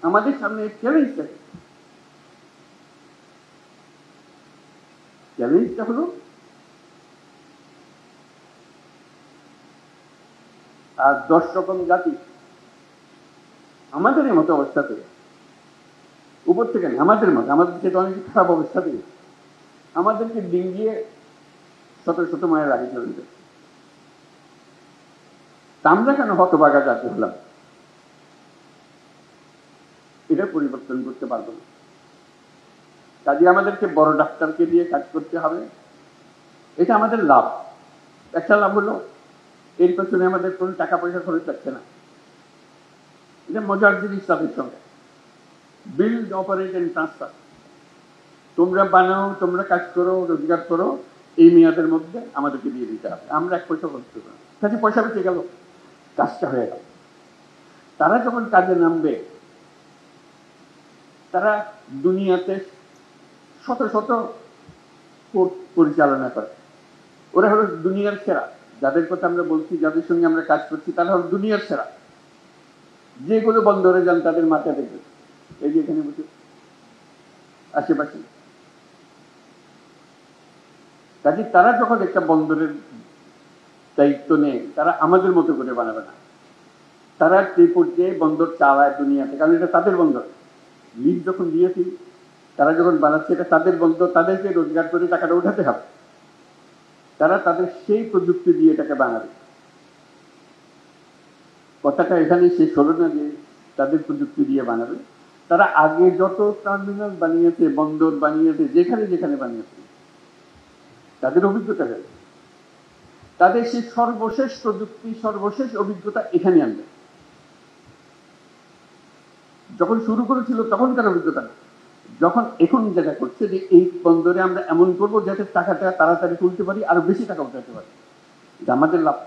আমাদের সামনে চ্যালেঞ্জটা হলো আর 10 রকম জাতি আমাদের মতো অবস্থাতে, উপর থেকে নেই, আমাদের মতো, আমাদের থেকে অনেক খারাপ অবস্থাতে আমাদেরকে ডিঙ্গিয়ে শত শত মায়ের আগে চলে যাচ্ছে। আমরা কেন হতভাগা জাতি হলাম? এটা পরিবর্তন করতে পারবো না। কাজে আমাদেরকে বড় ডাক্তারকে দিয়ে কাজ করতে হবে। এটা আমাদের লাভ। একটা লাভ হলো এর পেছনে আমাদের কোনো টাকা পয়সা খরচ লাগছে না। এটা মজার জিনিস তাদের সঙ্গে। Build, operate and transfer. তোমরা বানাও, তোমরা কাজ করো, রোজগার করো, এই মেয়াদের মধ্যে আমাদেরকে দিয়ে দিতে হবে। আমরা 1 পয়সা খরচ করবো না। কাজে পয়সা বেঁচে গেল, কাজটা হয়ে গেল। তারা যখন কাজে নামবে, তারা দুনিয়াতে শত শত কোর্ট পরিচালনা করে। ওরা হলো দুনিয়ার সেরা। যাদের কথা আমরা বলছি, যাদের সঙ্গে আমরা কাজ করছি, তারা হলো দুনিয়ার সেরা। যেগুলো বন্দরে যান তাদের মাথা দেখবে, এই যে এখানে বসে আশেপাশে। কাজে তারা যখন একটা বন্দরের দায়িত্ব নেয়, তারা আমাদের মতো করে বানাবে না। তারা সেই পর্যায়ে বন্দর চালায় দুনিয়াতে, কারণ এটা তাদের বন্দর। লিজ যখন দিয়েছি, তারা যখন বানাচ্ছে, এটা তাদের বন্দর, তাদেরকে রোজগার করে টাকাটা উঠাতে হবে। তারা তাদের সেই প্রযুক্তি দিয়ে এটাকে বানাবে। কথাটা এখানে শেষ হলো না যে তাদের প্রযুক্তি দিয়ে বানাবে। তারা আগে যত টার্মিনাল বানিয়েছে, বন্দর বানিয়েছে, যেখানে যেখানে বানিয়েছে, তাদের অভিজ্ঞতা হয়েছে। তাদের সেই সর্বশেষ প্রযুক্তি, সর্বশেষ অভিজ্ঞতা এখানে আনবে। যখন শুরু করেছিল তখন তার অভিজ্ঞতা না। যখন এখন যেটা করছে যে এই বন্দরে আমরা এমন করবো যাতে টাকাটা তাড়াতাড়ি তুলতে পারি, আরো বেশি টাকা উঠাতে পারি, এটা আমাদের লাভ।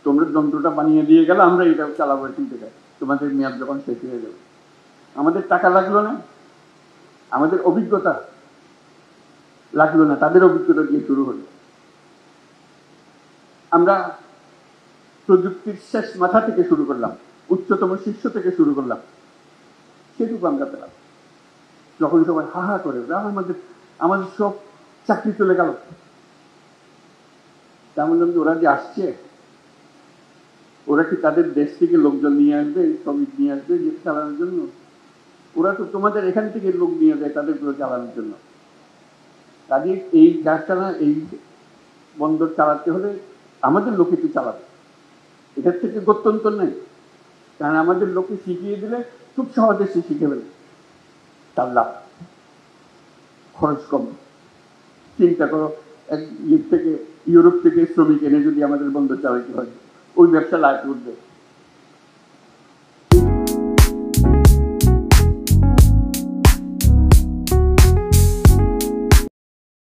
তোমরা যন্ত্রটা বানিয়ে দিয়ে গেলে, আমরা এটা চালাবো এখান থেকে, তোমাদের মেয়াদ যখন শেষ হয়ে যাবে। আমাদের টাকা লাগলো না, আমাদের অভিজ্ঞতা লাগলো না, তাদের অভিজ্ঞতা দিয়ে শুরু হলো। আমরা প্রযুক্তির শেষ মাথা থেকে শুরু করলাম, উচ্চতম শীর্ষ থেকে শুরু করলাম, সেটুকু আমরা পেলাম। যখন সবাই হা হা করে আমাদের সব চাকরি চলে গেল, তেমন ওরা যে আসছে, ওরা কি তাদের দেশ থেকে লোকজন নিয়ে আসবে, শ্রমিক নিয়ে আসবে যে চালানোর জন্য? ওরা তো তোমাদের এখান থেকে লোক নিয়ে যায় তাদের গুলো চালানোর জন্য। কাজে এই কারখানা, এই বন্দর চালাতে হলে আমাদের লোকে তো চালাবে, এটার থেকে গত্যন্তর নেই। কারণ আমাদের লোকে শিখিয়ে দিলে খুব সহজে সে শিখে ফেলে, তার লাভ, খরচ কম। চিন্তা করো, ইউরোপ থেকে শ্রমিক এনে যদি আমাদের বন্দর চালাইতে হয়, ওই ব্যবসা লাভ উঠবে।